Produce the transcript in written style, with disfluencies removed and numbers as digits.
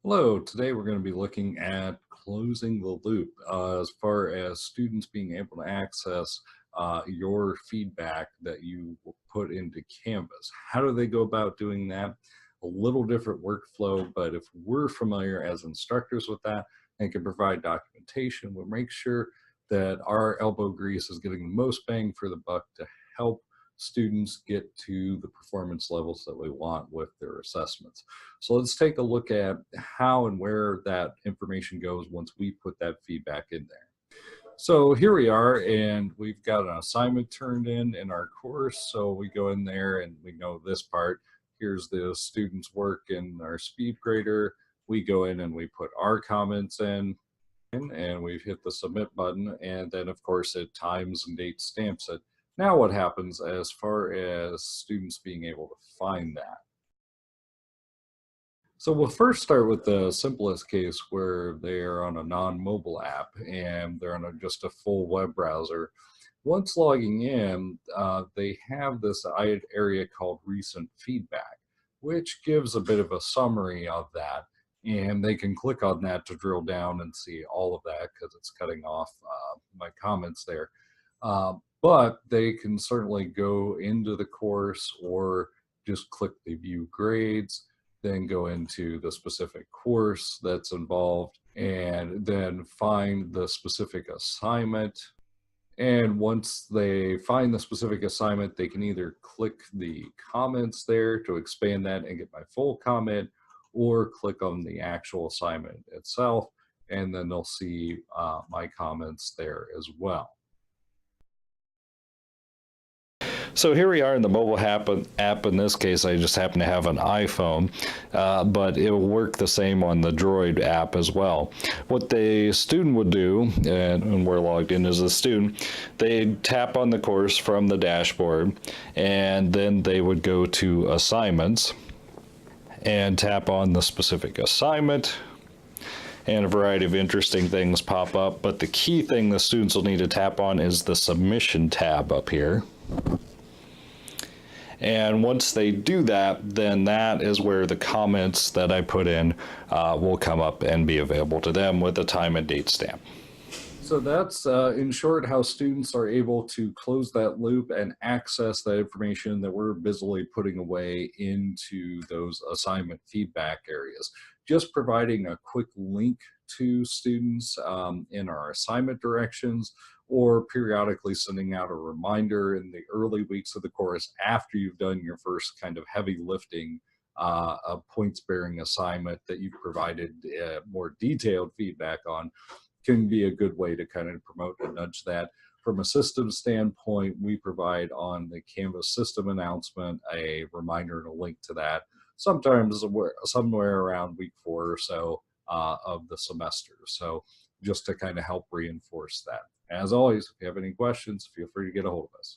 Hello, today we're going to be looking at closing the loop as far as students being able to access your feedback that you will put into Canvas. How do they go about doing that? A little different workflow, but if we're familiar as instructors with that and can provide documentation, we'll make sure that our elbow grease is getting the most bang for the buck to help students get to the performance levels that we want with their assessments. So let's take a look at how and where that information goes once we put that feedback in there. So here we are, and we've got an assignment turned in our course. So we go in there and we know this part. Here's the student's work in our speed grader. We go in and we put our comments in, and we've hit the submit button, and then of course it times and date stamps it. Now what happens as far as students being able to find that? So we'll first start with the simplest case where they are on a non-mobile app and they're on just a full web browser. Once logging in, they have this area called recent feedback, which gives a bit of a summary of that. And they can click on that to drill down and see all of that because it's cutting off my comments there. But they can certainly go into the course or just click the view grades, then go into the specific course that's involved, and then find the specific assignment. And once they find the specific assignment, they can either click the comments there to expand that and get my full comment, or click on the actual assignment itself, and then they'll see my comments there as well. So here we are in the mobile app. In this case, I just happen to have an iPhone, but it will work the same on the Droid app as well. What the student would do, and we're logged in as a student, they'd tap on the course from the dashboard, and then they would go to assignments and tap on the specific assignment, and a variety of interesting things pop up. But the key thing the students will need to tap on is the submission tab up here. And once they do that, then that is where the comments that I put in will come up and be available to them with a time and date stamp. So that's, in short, how students are able to close that loop and access that information that we're busily putting away into those assignment feedback areas. Just providing a quick link to students in our assignment directions, or periodically sending out a reminder in the early weeks of the course after you've done your first kind of heavy lifting a points-bearing assignment that you've provided more detailed feedback on, can be a good way to kind of promote and nudge that. From a system standpoint, we provide on the Canvas system announcement a reminder and a link to that, sometimes somewhere around week 4 or so of the semester. So just to kind of help reinforce that. As always, if you have any questions, feel free to get a hold of us.